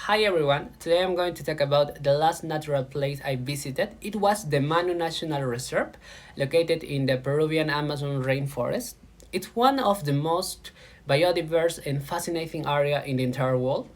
Hi everyone, today I'm going to talk about the last natural place I visited. It was the Manu National Reserve, located in the Peruvian Amazon rainforest. It's one of the most biodiverse and fascinating area in the entire world.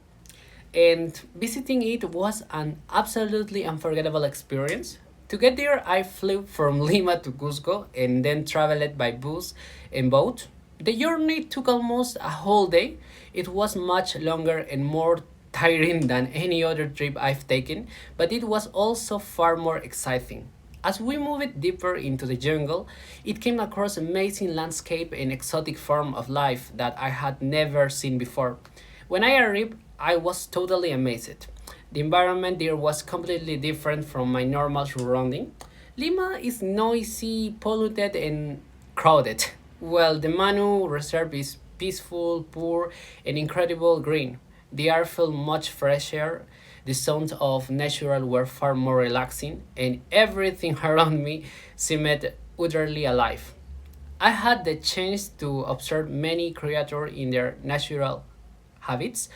And visiting it was an absolutely unforgettable experience. To get there, I flew from Lima to Cusco and then traveled by bus and boat. The journey took almost a whole day. It was much longer and more tiring than any other trip I've taken, but it was also far more exciting. As we moved deeper into the jungle, it came across amazing landscape and exotic form of life that I had never seen before. When I arrived, I was totally amazed. The environment there was completely different from my normal surrounding. Lima is noisy, polluted, and crowded. Well, the Manu Reserve is peaceful, poor, and incredible green. The air felt much fresher, the sounds of nature were far more relaxing, and everything around me seemed utterly alive. I had the chance to observe many creatures in their natural habits,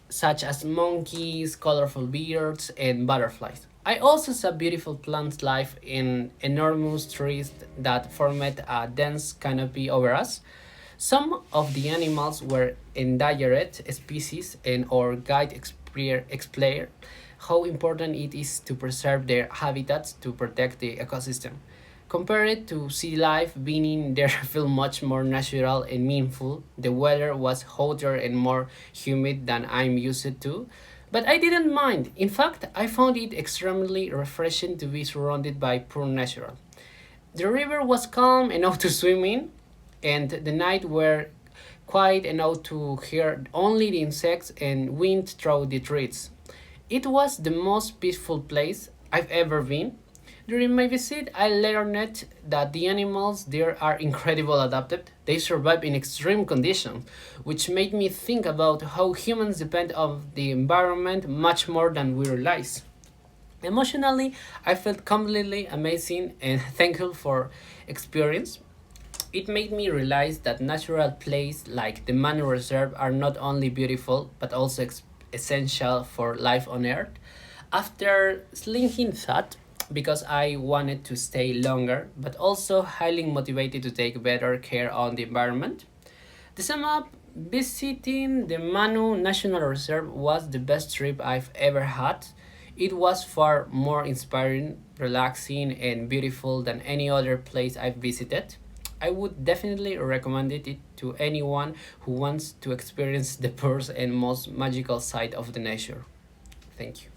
such as monkeys, colorful birds, and butterflies. I also saw beautiful plant life in enormous trees that formed a dense canopy over us. Some of the animals were endangered species, and our guide explained how important it is to preserve their habitats to protect the ecosystem. Compared to sea life, being in there felt much more natural and meaningful. The weather was hotter and more humid than I'm used to, but I didn't mind. In fact, I found it extremely refreshing to be surrounded by pure nature. The river was calm enough to swim in, and the night were quiet enough to hear only the insects and wind through the trees. It was the most peaceful place I've ever been. During my visit, I learned that the animals there are incredibly adapted. They survive in extreme conditions, which made me think about how humans depend on the environment much more than we realize. Emotionally, I felt completely amazing and thankful for experience. It made me realize that natural places like the Manu Reserve are not only beautiful but also essential for life on Earth. After slinking that, because I wanted to stay longer, but also highly motivated to take better care on the environment. To sum up, visiting the Manu National Reserve was the best trip I've ever had. It was far more inspiring, relaxing, and beautiful than any other place I've visited. I would definitely recommend it to anyone who wants to experience the first and most magical side of the nature. Thank you.